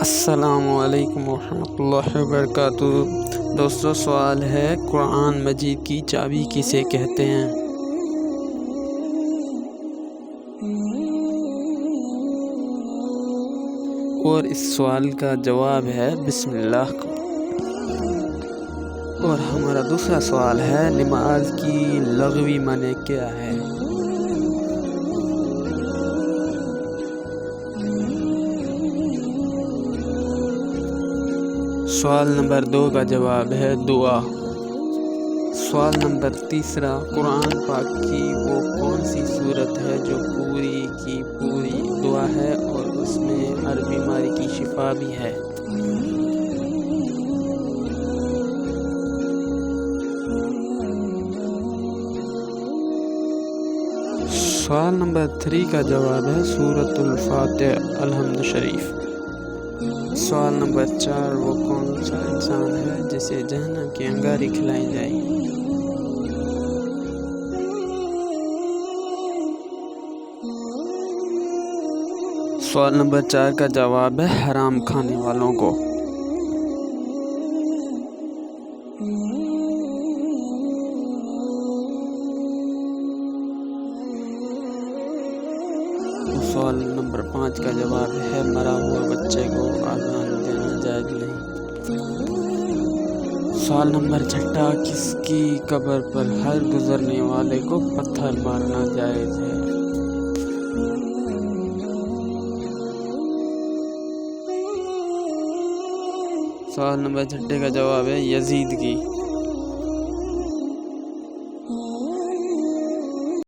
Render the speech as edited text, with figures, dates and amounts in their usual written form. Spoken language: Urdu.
السلام علیکم ورحمۃ اللہ وبرکاتہ۔ دوستو، سوال ہے قرآن مجید کی چابی کسے کہتے ہیں؟ اور اس سوال کا جواب ہے بسم اللہ کا۔ اور ہمارا دوسرا سوال ہے نماز کی لغوی معنی کیا ہے؟ سوال نمبر 2 کا جواب ہے دعا۔ سوال نمبر 3، قرآن پاک کی وہ کون سی صورت ہے جو پوری کی پوری دعا ہے اور اس میں ہر بیماری کی شفا بھی ہے؟ سوال نمبر 3 کا جواب ہے سورۃ الفاتحہ الحمد شریف۔ سوال نمبر 4، وہ کون سا انسان ہے جسے جہنم کی انگاری کھلائی جائے گی؟ سوال نمبر 4 کا جواب ہے حرام کھانے والوں کو۔ سوال نمبر 5 کا جواب ہے مرا ہوا بچے کو آزان دینا جائز نہیں۔ سوال نمبر 6، کس کی قبر پر ہر گزرنے والے کو پتھر مارنا جائز ہے؟ سوال نمبر 6 کا جواب ہے یزید کی۔